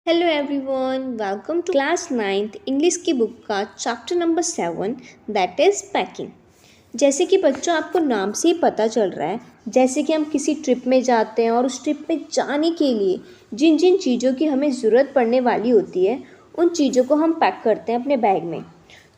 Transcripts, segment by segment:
Hello everyone, welcome to class 9th English की book का chapter number 7 that is packing. जैसे कि बच्चों आपको नाम से ही पता चल रहा है, जैसे कि हम किसी ट्रिप में जाते हैं और उस ट्रिप में जाने के लिए जिन जिन चीज़ों की हमें ज़रूरत पड़ने वाली होती है उन चीज़ों को हम पैक करते हैं अपने बैग में।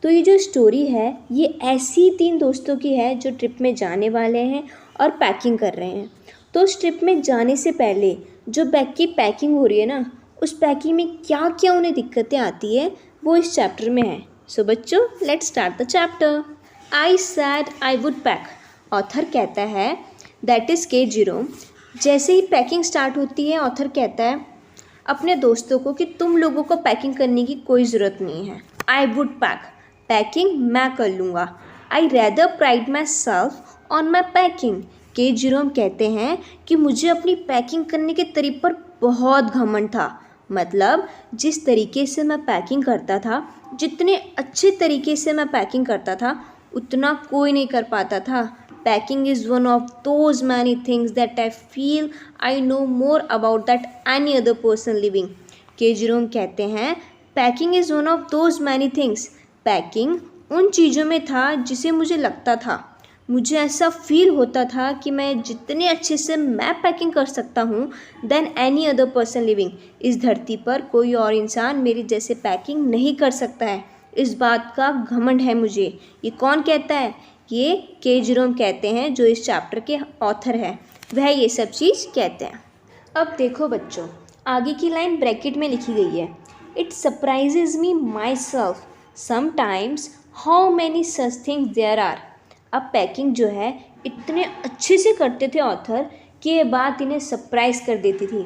तो ये जो स्टोरी है ये ऐसी 3 दोस्तों की है जो ट्रिप में जाने वाले हैं और पैकिंग कर रहे हैं। तो उस ट्रिप में जाने से पहले जो बैग की पैकिंग हो रही है ना, उस पैकिंग में क्या क्या उन्हें दिक्कतें आती है वो इस चैप्टर में है। सो बच्चों, let's start the chapter. I sad I would pack. Author कहता है दैट इज़ के जीरोम। जैसे ही पैकिंग स्टार्ट होती है ऑथर कहता है अपने दोस्तों को कि तुम लोगों को पैकिंग करने की कोई ज़रूरत नहीं है। आई वुड पैक, पैकिंग मैं कर लूँगा। आई rather pride my self on my packing. के जीरोम कहते हैं कि मुझे अपनी पैकिंग करने के तरीके पर बहुत घमंड था। मतलब जिस तरीके से मैं पैकिंग करता था, जितने अच्छे तरीके से मैं पैकिंग करता था उतना कोई नहीं कर पाता था। Packing is one of those many things that I feel I know more about that any other person living. के जेरोम कहते हैं packing is one of those many things. Packing उन चीज़ों में था जिसे मुझे लगता था, मुझे ऐसा फील होता था कि मैं जितने अच्छे से मैं पैकिंग कर सकता हूँ than any other person living. इस धरती पर कोई और इंसान मेरी जैसे पैकिंग नहीं कर सकता है। इस बात का घमंड है मुझे। ये कौन कहता है? ये के जेरोम कहते हैं जो इस चैप्टर के ऑथर है, वह ये सब चीज़ कहते हैं। अब देखो बच्चों, आगे की लाइन ब्रैकेट में लिखी गई है। It surprises me myself sometimes how many such things there are. अब पैकिंग जो है इतने अच्छे से करते थे ऑथर कि ये बात इन्हें सरप्राइज़ कर देती थी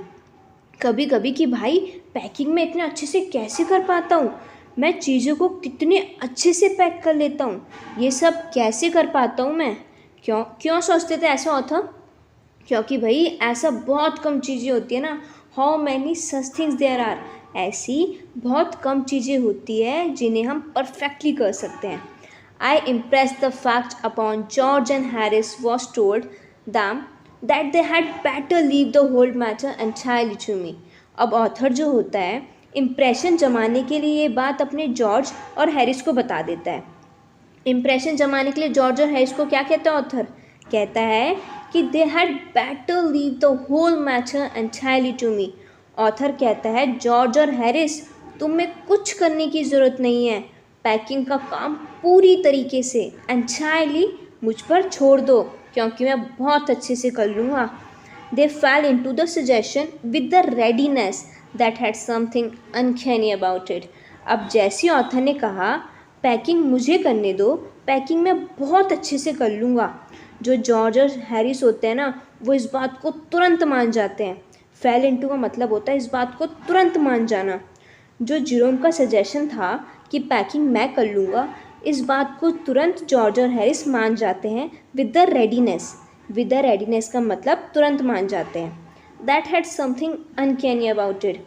कभी कभी कि भाई पैकिंग में इतने अच्छे से कैसे कर पाता हूँ, मैं चीज़ों को कितने अच्छे से पैक कर लेता हूँ, ये सब कैसे कर पाता हूँ मैं। क्यों क्यों सोचते थे ऐसा ऑथर? क्योंकि भाई ऐसा बहुत कम चीज़ें होती है ना। How many such things there are, ऐसी बहुत कम चीज़ें होती है जिन्हें हम परफेक्टली कर सकते हैं। I impressed the fact upon George and Harris was told them that they had better leave the whole matter entirely to me. अब ऑथर जो होता है इम्प्रेशन जमाने के लिए ये बात अपने जॉर्ज और हैरिस को बता देता है। इम्प्रेशन जमाने के लिए जॉर्ज और हैरिस को क्या कहता है ऑथर? कहता है कि they had better leave the whole matter entirely to me. Author कहता है जॉर्ज और हैरिस, तुम में कुछ करने की ज़रूरत नहीं है, पैकिंग का काम पूरी तरीके से एंटायरली मुझ पर छोड़ दो क्योंकि मैं बहुत अच्छे से कर लूँगा। They fell into the suggestion with the readiness that had something uncanny about it. अब जैसे ऑथर ने कहा पैकिंग मुझे करने दो, पैकिंग मैं बहुत अच्छे से कर लूँगा, जो जॉर्ज और हैरिस होते हैं ना वो इस बात को तुरंत मान जाते हैं। फेल इनटू का मतलब होता है इस बात को तुरंत मान जाना। जो जेरोम का सजेशन था कि पैकिंग मैं कर लूँगा, इस बात को तुरंत जॉर्ज और हैरिस मान जाते हैं with the readiness. With the readiness का मतलब तुरंत मान जाते हैं। That had something uncanny about it,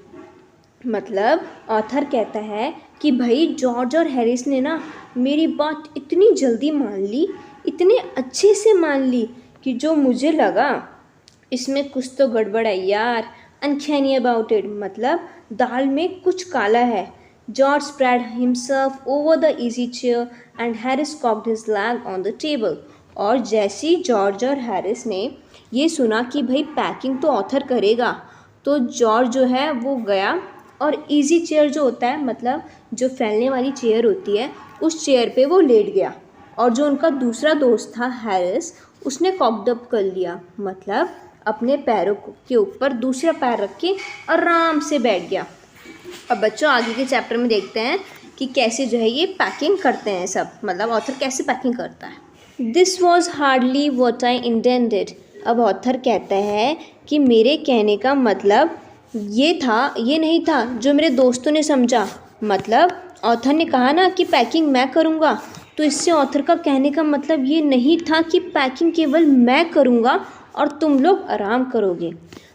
मतलब ऑथर कहता है कि भाई जॉर्ज और हैरिस ने ना मेरी बात इतनी जल्दी मान ली, इतने अच्छे से मान ली कि जो मुझे लगा इसमें कुछ तो गड़बड़ है यार। अनकैनी अबाउट इट मतलब दाल में कुछ काला है। George spread himself over the easy chair and Harris cocked his leg on the table. और जैसे जॉर्ज और हैरिस ने ये सुना कि भाई पैकिंग तो ऑथर करेगा, तो जॉर्ज जो है वो गया और इजी चेयर जो होता है मतलब जो फैलने वाली चेयर होती है उस चेयर पे वो लेट गया। और जो उनका दूसरा दोस्त था हैरिस, उसने कॉक्ड अप कर लिया, मतलब अपने पैरों के ऊपर दूसरा पैर रख के आराम से बैठ गया। अब बच्चों आगे के चैप्टर में देखते हैं कि कैसे जो है ये पैकिंग करते हैं सब, मतलब ऑथर कैसे पैकिंग करता है। This was hardly what I intended. अब ऑथर कहता है कि मेरे कहने का मतलब ये नहीं था जो मेरे दोस्तों ने समझा। मतलब ऑथर ने कहा ना कि पैकिंग मैं करूँगा, तो इससे ऑथर का कहने का मतलब ये नहीं था कि पैकिंग केवल मैं करूँगा और तुम लोग आराम करोगे।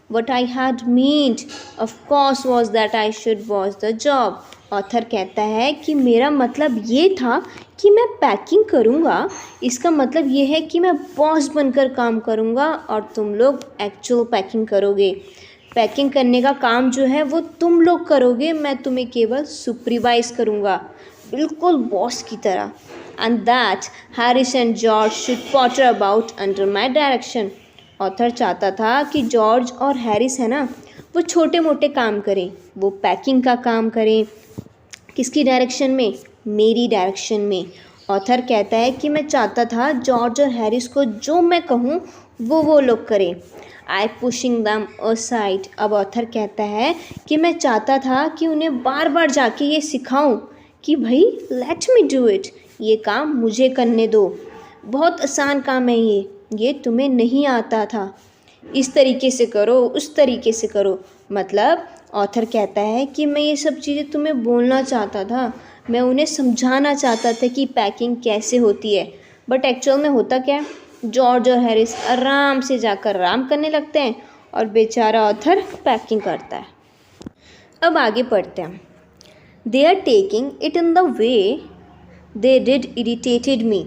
What I had meant, of course, was that I should watch the job. Author कहता है कि मेरा मतलब ये था कि मैं पैकिंग करूँगा, इसका मतलब ये है कि मैं बॉस बनकर काम करूँगा और तुम लोग एक्चुअल पैकिंग करोगे। पैकिंग करने का काम जो है वो तुम लोग करोगे, मैं तुम्हें केवल सुपरवाइज करूँगा, बिल्कुल बॉस की तरह। And that Harris and George should Potter about under my direction. Author चाहता था कि जॉर्ज और हैरिस है ना, वो छोटे मोटे काम करें, वो पैकिंग का काम करें। किसकी डायरेक्शन में? मेरी डायरेक्शन में। ऑथर कहता है कि मैं चाहता था जॉर्ज और हैरिस को जो मैं कहूँ वो लोग करें। आई पुशिंग दैम असाइड। अब ऑथर कहता है कि मैं चाहता था कि उन्हें बार बार जाके ये सिखाऊं कि भाई लेट मी डू इट, ये काम मुझे करने दो, बहुत आसान काम है ये तुम्हें नहीं आता था, इस तरीके से करो, उस तरीके से करो। मतलब ऑथर कहता है कि मैं ये सब चीज़ें तुम्हें बोलना चाहता था, मैं उन्हें समझाना चाहता था कि पैकिंग कैसे होती है, बट एक्चुअल में होता क्या है, जॉर्ज और हैरिस आराम से जाकर आराम करने लगते हैं और बेचारा ऑथर पैकिंग करता है। अब आगे पढ़ते हैं। They are taking it in the way they did irritated me.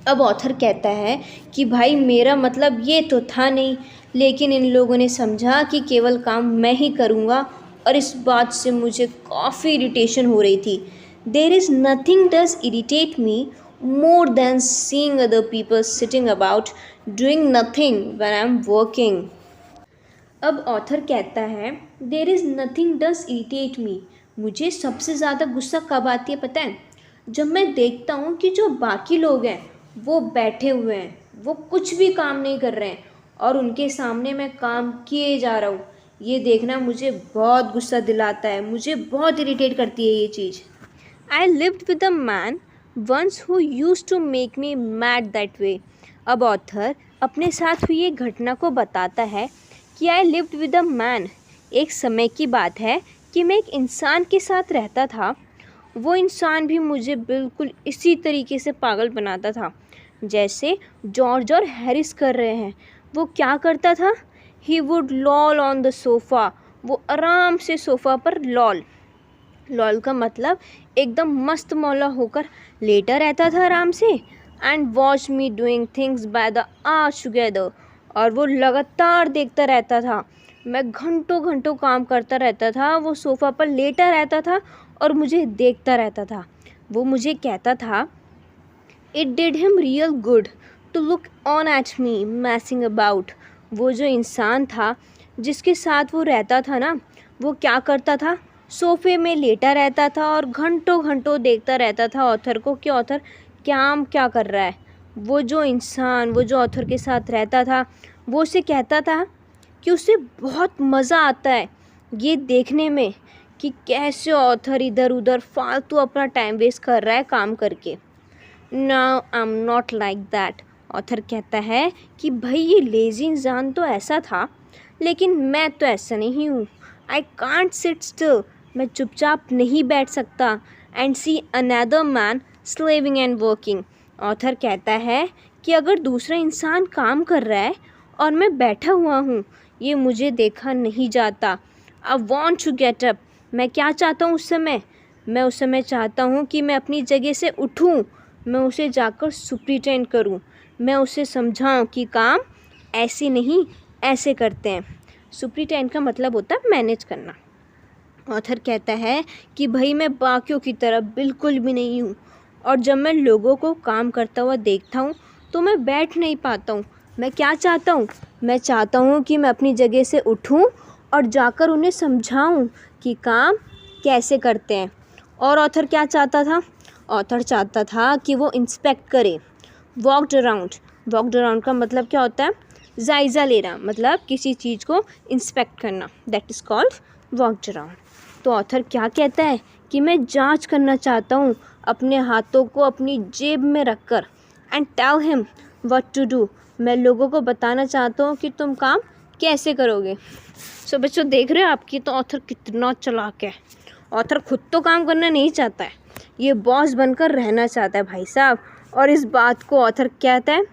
अब ऑथर कहता है कि भाई मेरा मतलब ये तो था नहीं, लेकिन इन लोगों ने समझा कि केवल काम मैं ही करूँगा और इस बात से मुझे काफ़ी इरिटेशन हो रही थी। There is nothing does irritate me more than seeing other people sitting about doing nothing when I'm working. अब ऑथर कहता है there is nothing does irritate me. मुझे सबसे ज़्यादा गुस्सा कब आती है पता है? जब मैं देखता हूँ कि जो बाकी लोग हैं वो बैठे हुए हैं, वो कुछ भी काम नहीं कर रहे हैं और उनके सामने मैं काम किए जा रहा हूँ। ये देखना मुझे बहुत गुस्सा दिलाता है, मुझे बहुत इरिटेट करती है ये चीज़। I lived with a man once who used to make me mad that way. अब ऑथर अपने साथ हुई एक घटना को बताता है कि I lived with a man. एक समय की बात है कि मैं एक इंसान के साथ रहता था, वो इंसान भी मुझे बिल्कुल इसी तरीके से पागल बनाता था जैसे जॉर्ज और हैरिस कर रहे हैं। वो क्या करता था? He would loll on the sofa. वो आराम से सोफ़ा पर लॉल का मतलब एकदम मस्त मौला होकर लेटा रहता था आराम से। And watch me doing things by the hours together. और वो लगातार देखता रहता था, मैं घंटों घंटों काम करता रहता था, वो सोफ़ा पर लेटा रहता था और मुझे देखता रहता था। वो मुझे कहता था it did him real good to look on at me messing about. वो जो इंसान था जिसके साथ वो रहता था ना, वो क्या करता था? सोफ़े में लेटा रहता था और घंटों घंटों देखता रहता था ऑथर को कि ऑथर क्या कर रहा है। वो जो इंसान, वो जो ऑथर के साथ रहता था, वो उसे कहता था कि उसे बहुत मज़ा आता है ये देखने में कि कैसे ऑथर इधर उधर फालतू अपना टाइम वेस्ट कर रहा है काम करके। Now I am not like that. Author कहता है कि भाई ये लेज़ी इंसान तो ऐसा था, लेकिन मैं तो ऐसा नहीं हूँ। I can't sit still. मैं चुपचाप नहीं बैठ सकता and see another man slaving and working. Author कहता है कि अगर दूसरा इंसान काम कर रहा है और मैं बैठा हुआ हूँ, ये मुझे देखा नहीं जाता। I want to get up. मैं क्या चाहता हूँ उस समय? मैं उस समय चाहता हूँ कि मैं अपनी जगह से उठूँ, मैं उसे जाकर सुपरिटेंड करूँ, मैं उसे समझाऊँ कि काम ऐसे नहीं ऐसे करते हैं। सुपरिटेंड का मतलब होता है मैनेज करना। ऑथर कहता है कि भाई मैं बाकियों की तरह बिल्कुल भी नहीं हूँ और जब मैं लोगों को काम करता हुआ देखता हूँ तो मैं बैठ नहीं पाता हूँ। मैं क्या चाहता हूँ? मैं चाहता हूँ कि मैं अपनी जगह से उठूँ और जाकर उन्हें समझाऊँ कि काम कैसे करते हैं। और ऑथर क्या चाहता था? ऑथर चाहता था कि वो इंस्पेक्ट करे। वॉकड अराउंड का मतलब क्या होता है? जायज़ा लेना, मतलब किसी चीज़ को इंस्पेक्ट करना, that is called walked around. तो ऑथर क्या कहता है कि मैं जांच करना चाहता हूँ अपने हाथों को अपनी जेब में रखकर and tell him what to do. मैं लोगों को बताना चाहता हूँ कि तुम काम कैसे करोगे। सो बच्चों देख रहे हो आपकी तो ऑथर कितना चालाक है। ऑथर खुद तो काम करना नहीं चाहता है, ये बॉस बनकर रहना चाहता है भाई साहब। और इस बात को ऑथर कहता है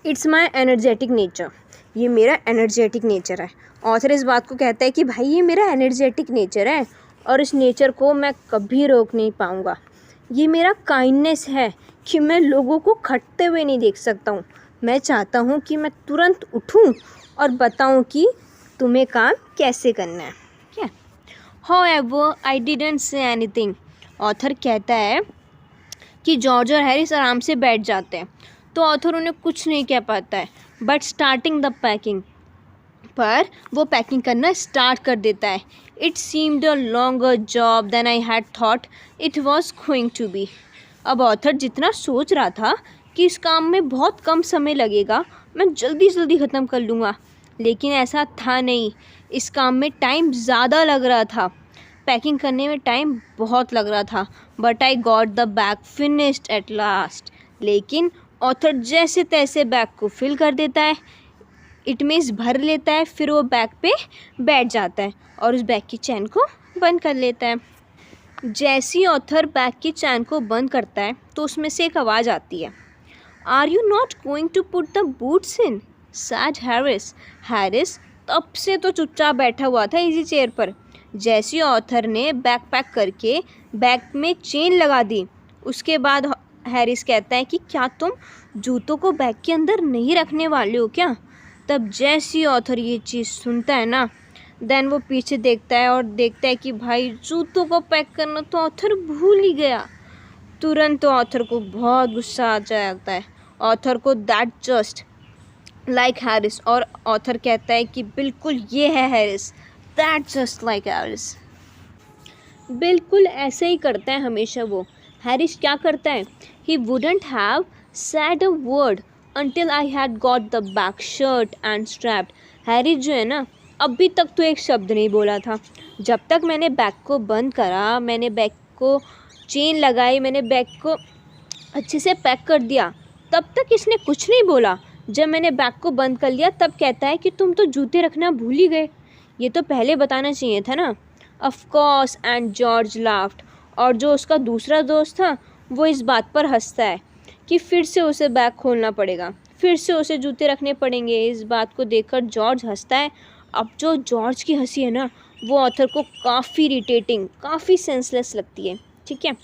इट्स माई एनर्जेटिक नेचर। ये मेरा एनर्जेटिक नेचर है। ऑथर इस बात को कहता है कि भाई ये मेरा एनर्जेटिक नेचर है और इस नेचर को मैं कभी रोक नहीं पाऊँगा। ये मेरा काइंडनेस है कि मैं लोगों को खटते हुए नहीं देख सकता हूँ। मैं चाहता हूँ कि मैं तुरंत उठूँ और बताऊँ कि तुम्हें काम कैसे करना है, क्या। However, I didn't say anything. Author कहता है कि जॉर्ज और हैरिस आराम से बैठ जाते हैं, तो ऑथर उन्हें कुछ नहीं कह पाता है, बट स्टार्टिंग द पैकिंग, पर वो पैकिंग करना स्टार्ट कर देता है। It seemed a longer job than I had thought it was going to be. अब ऑथर जितना सोच रहा था कि इस काम में बहुत कम समय लगेगा, मैं जल्दी जल्दी ख़त्म कर लूँगा, लेकिन ऐसा था नहीं। इस काम में टाइम ज़्यादा लग रहा था, पैकिंग करने में टाइम बहुत लग रहा था, but I got the bag finished at last. लेकिन ऑथर जैसे तैसे बैग को फिल कर देता है, इट मीन्स भर लेता है, फिर वो बैग पे बैठ जाता है और उस बैग की चैन को बंद कर लेता है। जैसे ही ऑथर बैग की चैन को बंद करता है तो उसमें से एक आवाज़ आती है, are you not going to put the boots in, said Harris. Harris तब से तो चुपचाप बैठा हुआ था इसी चेयर पर। जैसे ही ऑथर ने बैग पैक करके बैग में चेन लगा दी, उसके बाद हैरिस कहता है कि क्या तुम जूतों को बैग के अंदर नहीं रखने वाले हो क्या। तब जैसे ही ऑथर ये चीज़ सुनता है ना, देन वो पीछे देखता है और देखता है कि भाई जूतों को पैक करना तो ऑथर भूल ही गया। तुरंत तो ऑथर को बहुत गुस्सा आ जाता है। ऑथर को दैट जस्ट लाइक हैरिस, और ऑथर कहता है कि बिल्कुल ये है Harris, that just like Harris. बिल्कुल ऐसे ही करता है हमेशा वो। हैरिस क्या करता है, ही wouldn't have said a word until I had got the back shirt and strapped. Harris जो है ना, अभी तक तो एक शब्द नहीं बोला था। जब तक मैंने बैग को बंद करा, मैंने बैग को चेन लगाई, मैंने बैग को अच्छे से पैक कर दिया, तब तक इसने कुछ नहीं बोला। जब मैंने बैग को बंद कर लिया तब कहता है कि तुम तो जूते रखना भूल ही गए, ये तो पहले बताना चाहिए था ना। Of course, and George laughed, और जो उसका दूसरा दोस्त था वो इस बात पर हंसता है कि फिर से उसे बैग खोलना पड़ेगा, फिर से उसे जूते रखने पड़ेंगे। इस बात को देखकर जॉर्ज हंसता है। अब जो जॉर्ज की हंसी है ना, वो ऑथर को काफ़ी इरिटेटिंग, काफ़ी सेंसलेस लगती है, ठीक है।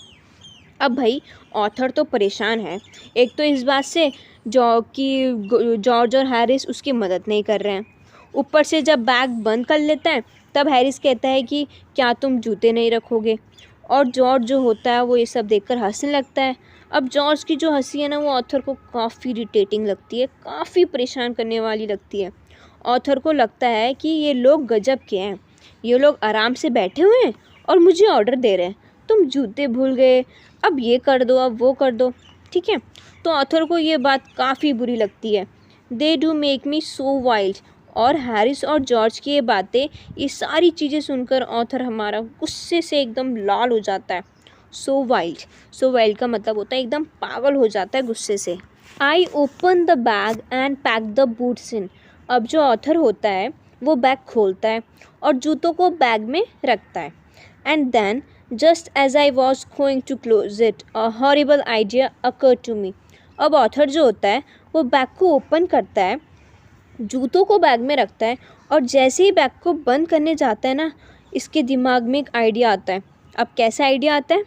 अब भाई ऑथर तो परेशान है, एक तो इस बात से जॉर्ज और हैरिस उसकी मदद नहीं कर रहे हैं, ऊपर से जब बैग बंद कर लेता है तब हैरिस कहता है कि क्या तुम जूते नहीं रखोगे, और जॉर्ज जो होता है वो ये सब देखकर हंसने लगता है। अब जॉर्ज की जो हंसी है ना, वो ऑथर को काफ़ी इरिटेटिंग लगती है, काफ़ी परेशान करने वाली लगती है। ऑथर को लगता है कि ये लोग गजब के हैं, ये लोग आराम से बैठे हुए हैं और मुझे ऑर्डर दे रहे हैं, तुम जूते भूल गए, अब ये कर दो, अब वो कर दो, ठीक है। तो ऑथर को ये बात काफ़ी बुरी लगती है। They do make me so wild. और हैरिस और जॉर्ज की ये बातें, ये सारी चीज़ें सुनकर ऑथर हमारा गुस्से से एकदम लाल हो जाता है। सो वाइल्ड का मतलब होता है एकदम पागल हो जाता है गुस्से से। I open the bag and pack the boots in. अब जो ऑथर होता है वो बैग खोलता है और जूतों को बैग में रखता है। And then just as I was going to close it, a horrible idea occurred to me. अब ऑथर जो होता है वो बैग को ओपन करता है, जूतों को बैग में रखता है, और जैसे ही बैग को बंद करने जाता है ना, इसके दिमाग में एक आइडिया आता है। अब कैसा आइडिया आता है,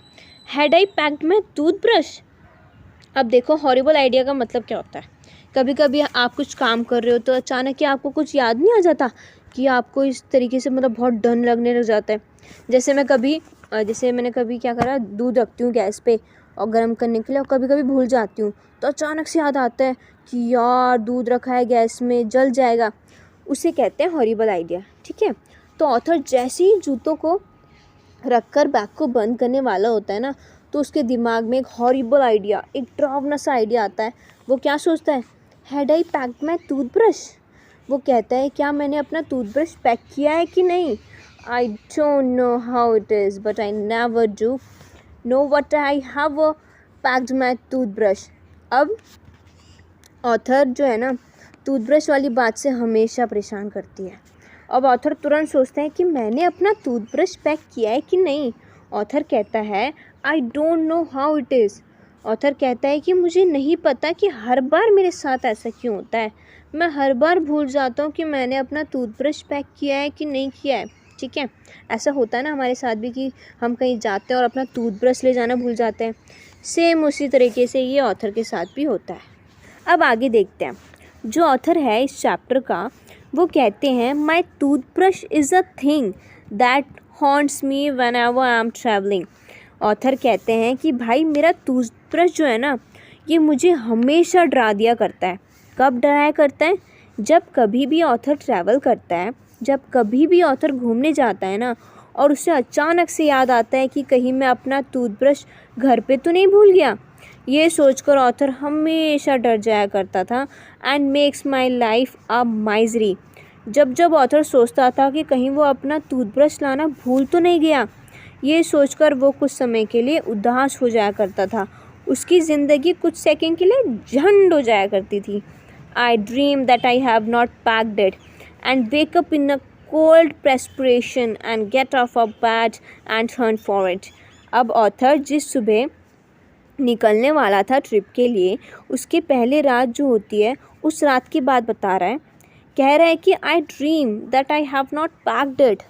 had I packed my toothbrush. अब देखो हॉरिबल आइडिया का मतलब क्या होता है। कभी कभी आप कुछ काम कर रहे हो तो अचानक कि आपको कुछ याद नहीं आ जाता कि आपको इस तरीके से मतलब बहुत डर लगने लग जाता है। जैसे मैंने कभी क्या करा, दूध रखती हूँ गैस पे और गर्म करने के लिए, और कभी कभी भूल जाती हूँ, तो अचानक से याद आता है कि यार दूध रखा है गैस में, जल जाएगा। उसे कहते हैं हॉरिबल आइडिया, ठीक है। तो ऑथर जैसे ही जूतों को रखकर बैग को बंद करने वाला होता है ना, तो उसके दिमाग में एक हॉरिबल आइडिया, एक डरावना सा आइडिया आता है। वो क्या सोचता है, had I packed my toothbrush. वो कहता है क्या मैंने अपना टूथब्रश पैक किया है कि नहीं। I don't know how it is but I never do know what I have packed my toothbrush. अब ऑथर जो है ना, टूथब्रश वाली बात से हमेशा परेशान करती है। अब ऑथर तुरंत सोचते हैं कि मैंने अपना टूथब्रश पैक किया है कि नहीं। ऑथर कहता है I don't know how it is. Author कहता है कि मुझे नहीं पता कि हर बार मेरे साथ ऐसा क्यों होता है, मैं हर बार भूल जाता हूँ कि मैंने अपना टूथब्रश पैक किया है कि नहीं किया है, ठीक है। ऐसा होता है ना हमारे साथ भी कि हम कहीं जाते हैं और अपना टूथब्रश ले जाना भूल जाते हैं। सेम उसी तरीके से ये ऑथर के साथ भी होता है। अब आगे देखते हैं। जो ऑथर है इस चैप्टर का, वो कहते हैं my toothbrush is a thing that haunts me whenever I am travelling. Author कहते हैं कि भाई मेरा टूथब्रश जो है ना, ये मुझे हमेशा डरा दिया करता है। कब डराया करता है? जब कभी भी ऑथर ट्रैवल करता है, जब कभी भी ऑथर घूमने जाता है ना, और उसे अचानक से याद आता है कि कहीं मैं अपना टूथब्रश घर पे तो नहीं भूल गया। ये सोचकर ऑथर हमेशा डर जाया करता था and makes my life a misery. जब जब ऑथर सोचता था कि कहीं वो अपना टूथब्रश लाना भूल तो नहीं गया, ये सोचकर वो कुछ समय के लिए उदास हो जाया करता था। उसकी ज़िंदगी कुछ सेकंड के लिए झंड हो जाया करती थी। I dream that I have not packed it and wake up in a cold perspiration and get off a bed and hunt for it. अब ऑथर जिस सुबह निकलने वाला था ट्रिप के लिए, उसके पहले रात जो होती है, उस रात की बात बता रहा है। कह रहा है कि आई dream that I have not packed it.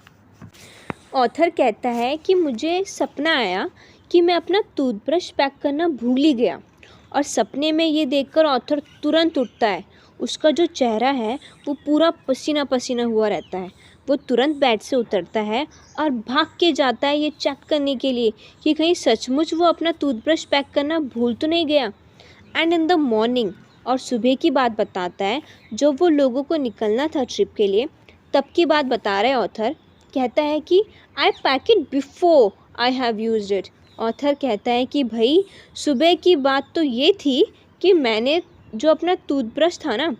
Author कहता है कि मुझे सपना आया कि मैं अपना टूथब्रश पैक करना भूल ही गया, और सपने में ये देखकर ऑथर तुरंत उठता है। उसका जो चेहरा है वो पूरा पसीना पसीना हुआ रहता है। वो तुरंत बेड से उतरता है और भाग के जाता है ये चेक करने के लिए कि कहीं सचमुच वो अपना टूथब्रश पैक करना भूल तो नहीं गया। एंड इन द मॉर्निंग, और सुबह की बात बताता है जब वो लोगों को निकलना था ट्रिप के लिए, तब की बात बता रहा है ऑथर। कहता है कि I pack it before I have used it. Author कहता है कि भाई सुबह की बात तो ये थी कि मैंने जो अपना टूथब्रश था ना,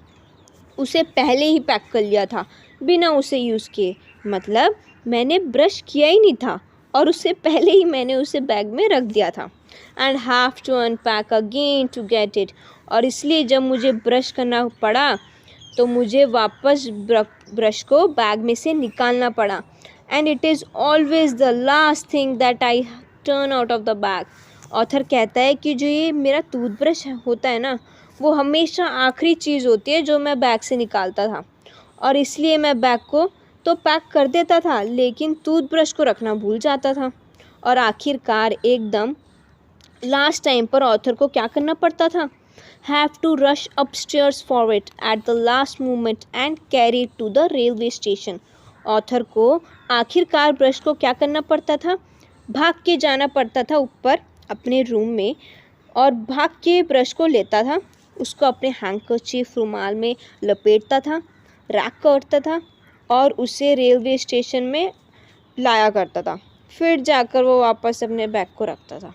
उसे पहले ही पैक कर लिया था बिना उसे यूज़ किए। मतलब मैंने ब्रश किया ही नहीं था और उससे पहले ही मैंने उसे बैग में रख दिया था। And have to unpack again to get it. और इसलिए जब मुझे ब्रश करना पड़ा तो मुझे वापस ब्रश को बैग में से निकालना पड़ा। And it is always the last thing that I turn out of the bag. Author कहता है कि जो ये मेरा टूथब्रश होता है ना, वो हमेशा आखिरी चीज़ होती है जो मैं बैग से निकालता था, और इसलिए मैं बैग को तो पैक कर देता था लेकिन टूथब्रश को रखना भूल जाता था। और आखिरकार एकदम लास्ट टाइम पर ऑथर को क्या करना पड़ता था? Have to rush upstairs for it at the last moment and carry it to the railway station. Author को आखिरकार ब्रश को क्या करना पड़ता था? भाग के जाना पड़ता था ऊपर अपने रूम में, और भाग के ब्रश को लेता था, उसको अपने हैंकरचीफ रुमाल में लपेटता था, रैक करता था और उसे रेलवे स्टेशन में लाया करता था। फिर जाकर वो वापस अपने बैग को रखता था,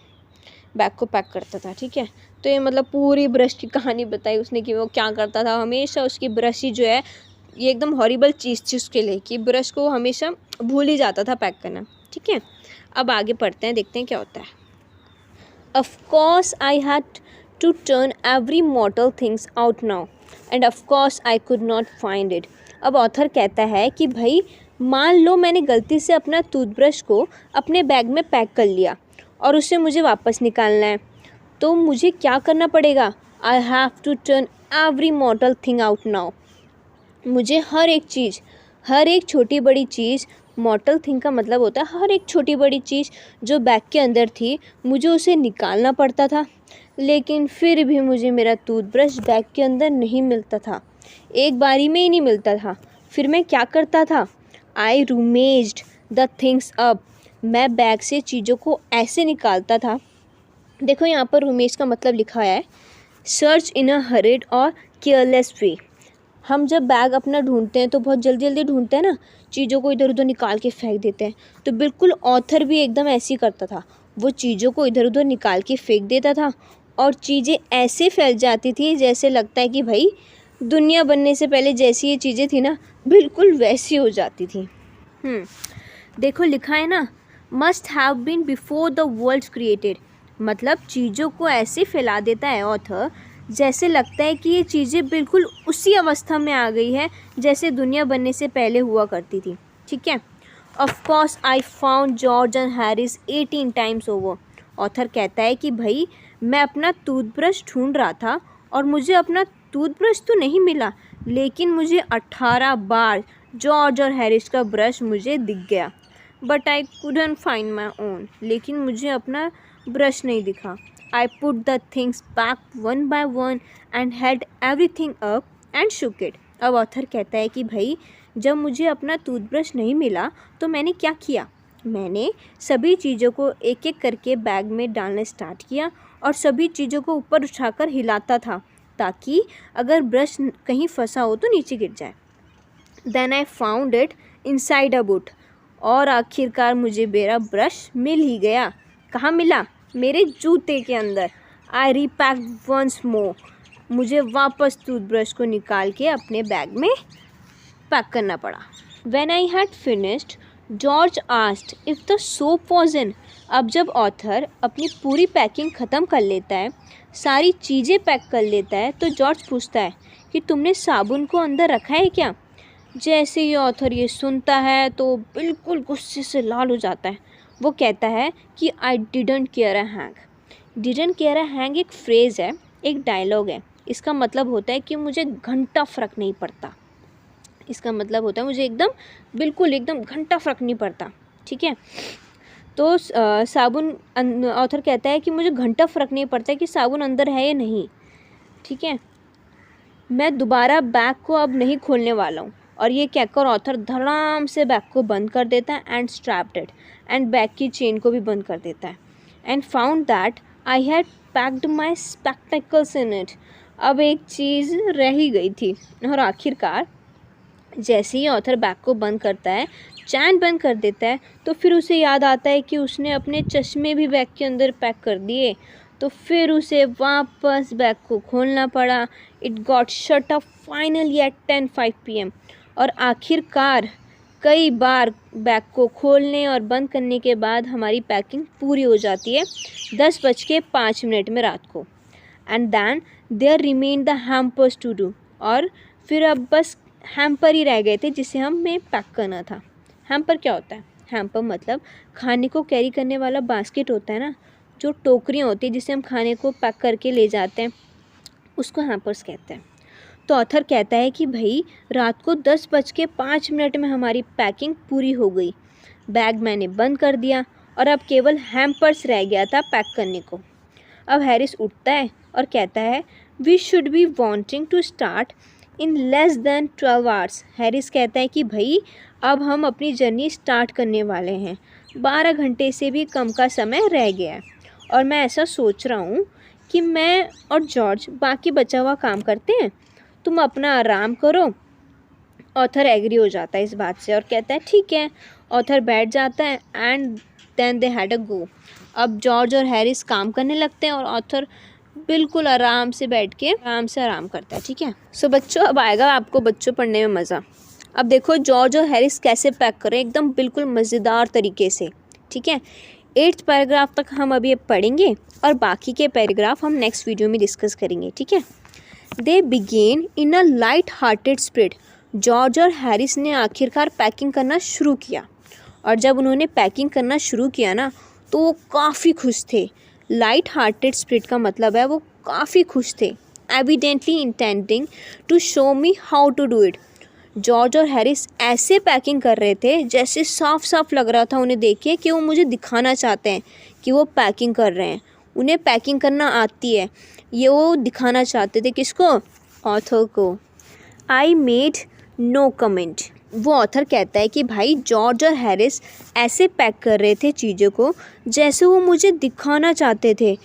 बैग को पैक करता था। ठीक है, तो ये मतलब पूरी ब्रश की कहानी बताई उसने कि वो क्या करता था। हमेशा उसकी ब्रश ही जो है, ये एकदम हॉरिबल चीज़ थी उसके लिए कि ब्रश को हमेशा भूल ही जाता था पैक करना। ठीक है, अब आगे पढ़ते हैं, देखते हैं क्या होता है। Of course I had to turn every mortal things out now and of course I could not find it। अब ऑथर कहता है कि भाई मान लो मैंने गलती से अपना टूथब्रश को अपने बैग में पैक कर लिया और उसे मुझे वापस निकालना है, तो मुझे क्या करना पड़ेगा? I have to turn every mortal thing out now। मुझे हर एक चीज़, हर एक छोटी बड़ी चीज़, मॉर्टल थिंग का मतलब होता है हर एक छोटी बड़ी चीज़ जो बैग के अंदर थी, मुझे उसे निकालना पड़ता था। लेकिन फिर भी मुझे मेरा टूथब्रश बैग के अंदर नहीं मिलता था, एक बारी में ही नहीं मिलता था। फिर मैं क्या करता था? आई रूमेज्ड द थिंग्स अप। मैं बैग से चीज़ों को ऐसे निकालता था। देखो यहाँ पर रूमेज का मतलब लिखा है सर्च इन अ हरिड और केयरलेस वे। हम जब बैग अपना ढूंढते हैं तो बहुत जल्दी जल्दी ढूंढते हैं ना, चीज़ों को इधर उधर निकाल के फेंक देते हैं। तो बिल्कुल ऑथर भी एकदम ऐसे ही करता था, वो चीज़ों को इधर उधर निकाल के फेंक देता था और चीज़ें ऐसे फैल जाती थी जैसे लगता है कि भाई दुनिया बनने से पहले जैसी ये चीज़ें थी ना, बिल्कुल वैसी हो जाती थी। देखो लिखा है ना, must have been before the world created. मतलब चीज़ों को ऐसे फैला देता है ऑथर जैसे लगता है कि ये चीज़ें बिल्कुल उसी अवस्था में आ गई है जैसे दुनिया बनने से पहले हुआ करती थी। ठीक है, of course I found George and Harris 18 times over. Author कहता है कि भाई मैं अपना टूथब्रश ढूंढ रहा था और मुझे अपना टूथब्रश तो नहीं मिला, लेकिन मुझे 18 बार जॉर्ज और हैरिस का ब्रश मुझे दिख गया। But I couldn't find my own. लेकिन मुझे अपना ब्रश नहीं दिखा। I put the things back one by one and held everything up and shook it। अब ऑथर कहता है कि भाई जब मुझे अपना टूथब्रश नहीं मिला तो मैंने क्या किया, मैंने सभी चीज़ों को एक एक करके बैग में डालना स्टार्ट किया और सभी चीज़ों को ऊपर उठाकर हिलाता था ताकि अगर ब्रश कहीं फंसा हो तो नीचे गिर जाए। Then I found it inside a boot, और आखिरकार मुझे मेरा ब्रश मिल ही गया। कहाँ मिला? मेरे जूते के अंदर। आई रीपैक्ड वंस मोर, मुझे वापस टूथब्रश को निकाल के अपने बैग में पैक करना पड़ा। When I had finished, George asked if the soap was in. अब जब ऑथर अपनी पूरी पैकिंग ख़त्म कर लेता है, सारी चीज़ें पैक कर लेता है, तो जॉर्ज पूछता है कि तुमने साबुन को अंदर रखा है क्या? जैसे ही ऑथर ये सुनता है तो बिल्कुल गुस्से से लाल हो जाता है। वो कहता है कि I didn't care a hang. Didn't care a hang एक फ्रेज़ है, एक डायलॉग है। इसका मतलब होता है कि मुझे घंटा फ़र्क नहीं पड़ता। इसका मतलब होता है मुझे एकदम घंटा फ़र्क नहीं पड़ता। ठीक है, तो साबुन, ऑथर कहता है कि मुझे घंटा फ़र्क नहीं पड़ता कि साबुन अंदर है या नहीं। ठीक है, मैं दोबारा बैग को अब नहीं खोलने वाला हूँ। और ये कहकर ऑथर धड़ाम से बैग को बंद कर देता है and strapped it, and bag की चेन को भी बंद कर देता है। And found that I had packed my spectacles in it. अब एक चीज़ रह ही गई थी, और आखिरकार जैसे ही ऑथर बैग को बंद करता है, चैन बंद कर देता है, तो फिर उसे याद आता है कि उसने अपने चश्मे भी बैग के अंदर पैक कर दिए। तो फिर उसे वापस बैग को खोलना पड़ा। It got shut up finally at 10:05 PM। और आखिरकार कई बार बैग को खोलने और बंद करने के बाद हमारी पैकिंग पूरी हो जाती है 10:05 में रात को। And then there remain the hampers to do. और फिर अब बस हैम्पर ही रह गए थे जिसे हमें पैक करना था। हैम्पर क्या होता है? हैम्पर मतलब खाने को कैरी करने वाला बास्केट होता है ना, जो टोकरियाँ होती है जिसे हम खाने को पैक करके ले जाते हैं, उसको हैम्पर्स कहते हैं। तो ऑथर कहता है कि भाई रात को 10:05 में हमारी पैकिंग पूरी हो गई। बैग मैंने बंद कर दिया और अब केवल हैम्पर्स रह गया था पैक करने को। अब हैरिस उठता है और कहता है we should be wanting to start in less than 12 hours. Harris कहता है कि भाई अब हम अपनी जर्नी स्टार्ट करने वाले हैं, 12 घंटे से भी कम का समय रह गया है, और मैं ऐसा सोच रहा हूँ कि मैं और जॉर्ज बाकी बचा हुआ काम करते हैं, तुम अपना आराम करो। ऑथर एग्री हो जाता है इस बात से और कहता है ठीक है। ऑथर बैठ जाता है and then they had a go. अब जॉर्ज और हैरिस काम करने लगते हैं और ऑथर बिल्कुल आराम से बैठ के आराम करता है। ठीक है, सो बच्चों अब आएगा आपको बच्चों पढ़ने में मज़ा। अब देखो जॉर्ज और हैरिस कैसे पैक करें एकदम बिल्कुल मज़ेदार तरीके से। ठीक है, 8th पैराग्राफ तक हम अभी पढ़ेंगे और बाकी के पैराग्राफ हम नेक्स्ट वीडियो में डिस्कस करेंगे। ठीक है, दे began in a light hearted spirit. George और हैरिस ने आखिरकार पैकिंग करना शुरू किया, और जब उन्होंने पैकिंग करना शुरू किया ना तो वो काफ़ी खुश थे। लाइट हार्टेड स्पिरिट का मतलब है वो काफ़ी खुश थे। Evidently intending to show me how to do it. George और हैरिस ऐसे पैकिंग कर रहे थे जैसे साफ साफ लग रहा था उन्हें देख के कि वो मुझे दिखाना चाहते हैं कि वो पैकिंग कर रहे हैं, उन्हें पैकिंग करना आती है। ये वो दिखाना चाहते थे किसको? ऑथर को। I made no comment. वो ऑथर कहता है कि भाई जॉर्ज और हैरिस ऐसे पैक कर रहे थे चीज़ों को जैसे वो मुझे दिखाना चाहते थे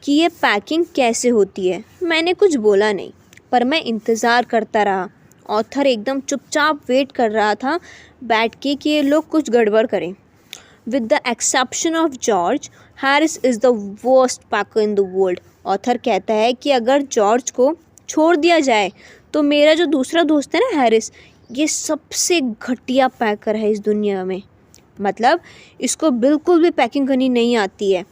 कि ये पैकिंग कैसे होती है। मैंने कुछ बोला नहीं, पर मैं इंतज़ार करता रहा। ऑथर एकदम चुपचाप वेट कर रहा था बैठ के कि ये लोग कुछ गड़बड़ करें। With the exception of George, Harris is the worst packer in the world. Author कहता है कि अगर जॉर्ज को छोड़ दिया जाए तो मेरा जो दूसरा दोस्त है ना हैरिस, ये सबसे घटिया पैकर है इस दुनिया में। मतलब इसको बिल्कुल भी पैकिंग करनी नहीं आती है,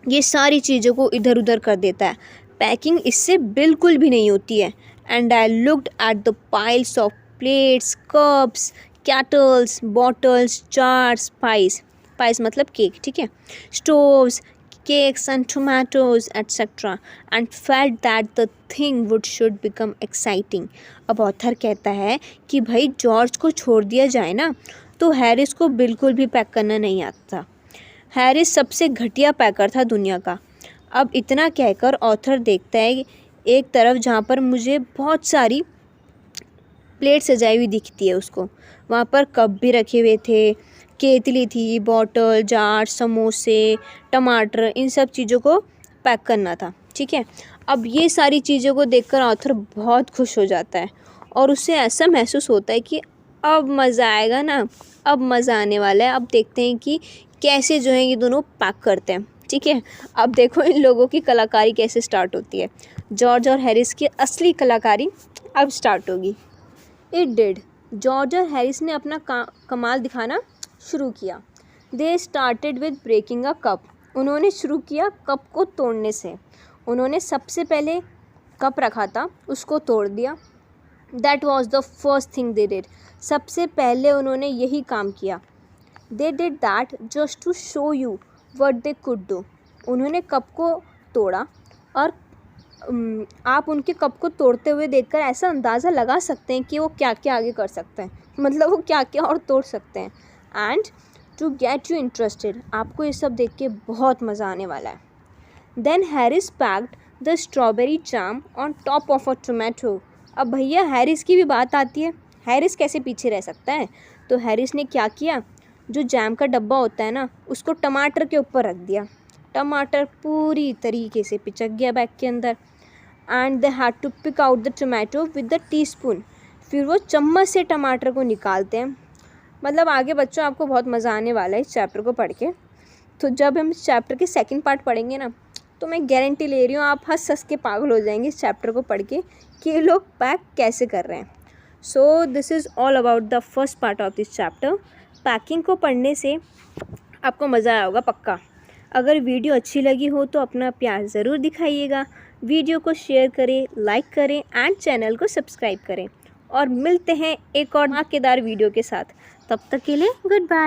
ये सारी चीज़ों को इधर उधर कर देता है, पैकिंग इससे बिल्कुल भी नहीं होती है। And I looked at the piles of plates, cups, kettles, bottles, jars, price मतलब केक, ठीक है, stoves, cakes and tomatoes etc. and felt that the thing should become exciting. अब ऑथर कहता है कि भाई जॉर्ज को छोड़ दिया जाए ना तो हैरिस को बिल्कुल भी पैक करना नहीं आता। हैरिस सबसे घटिया पैकर था दुनिया का। अब इतना कहकर ऑथर देखता है एक तरफ जहाँ पर मुझे बहुत सारी प्लेट सजाई हुई दिखती है उसको। वहाँ पर कप भी रखे हुए थे, केतली थी, बॉटल, जार, समोसे, टमाटर, इन सब चीज़ों को पैक करना था। ठीक है, अब ये सारी चीज़ों को देखकर ऑथर बहुत खुश हो जाता है और उससे ऐसा महसूस होता है कि अब मज़ा आएगा ना, अब मज़ा आने वाला है। अब देखते हैं कि कैसे जो है ये दोनों पैक करते हैं। ठीक है, अब देखो इन लोगों की कलाकारी कैसे स्टार्ट होती है। जॉर्ज और हैरिस की असली कलाकारी अब स्टार्ट होगी। It did. जॉर्ज और हैरिस ने अपना कमाल दिखाना शुरू किया। They started with breaking a cup. उन्होंने शुरू किया कप को तोड़ने से। उन्होंने सबसे पहले कप रखा था, उसको तोड़ दिया। That was the first thing they did. सबसे पहले उन्होंने यही काम किया। They did that just to show you what they could do. उन्होंने कप को तोड़ा और आप उनके कप को तोड़ते हुए देखकर ऐसा अंदाज़ा लगा सकते हैं कि वो क्या क्या आगे कर सकते हैं, मतलब वो क्या क्या और तोड़ सकते हैं। And to get you interested, आपको ये सब देख के बहुत मज़ा आने वाला है। Then Harris packed the strawberry jam on top of a tomato. अब भैया हैरिस की भी बात आती है, हैरिस कैसे पीछे रह सकता है। तो हैरिस ने क्या किया, जो जैम का डब्बा होता है ना, उसको टमाटर के ऊपर रख दिया। टमाटर पूरी तरीके से पिचक गया बैग के अंदर। And they had to pick out the tomato with the teaspoon. फिर वो चम्मच से टमाटर को निकालते हैं। मतलब आगे बच्चों आपको बहुत मज़ा आने वाला है इस चैप्टर को पढ़ के। तो जब हम इस चैप्टर के सेकंड पार्ट पढ़ेंगे ना, तो मैं गारंटी ले रही हूँ आप हंस हंस के पागल हो जाएंगे इस चैप्टर को पढ़ के कि ये लोग पैक कैसे कर रहे हैं। So this is all about the first part of this chapter. Packing को पढ़ने से आपको मज़ा आया होगा पक्का। अगर वीडियो अच्छी लगी हो तो अपना प्यार ज़रूर दिखाइएगा। वीडियो को शेयर करें, लाइक करें एंड चैनल को सब्सक्राइब करें। और मिलते हैं एक और धमाकेदार वीडियो के साथ। तब तक के लिए गुड बाय।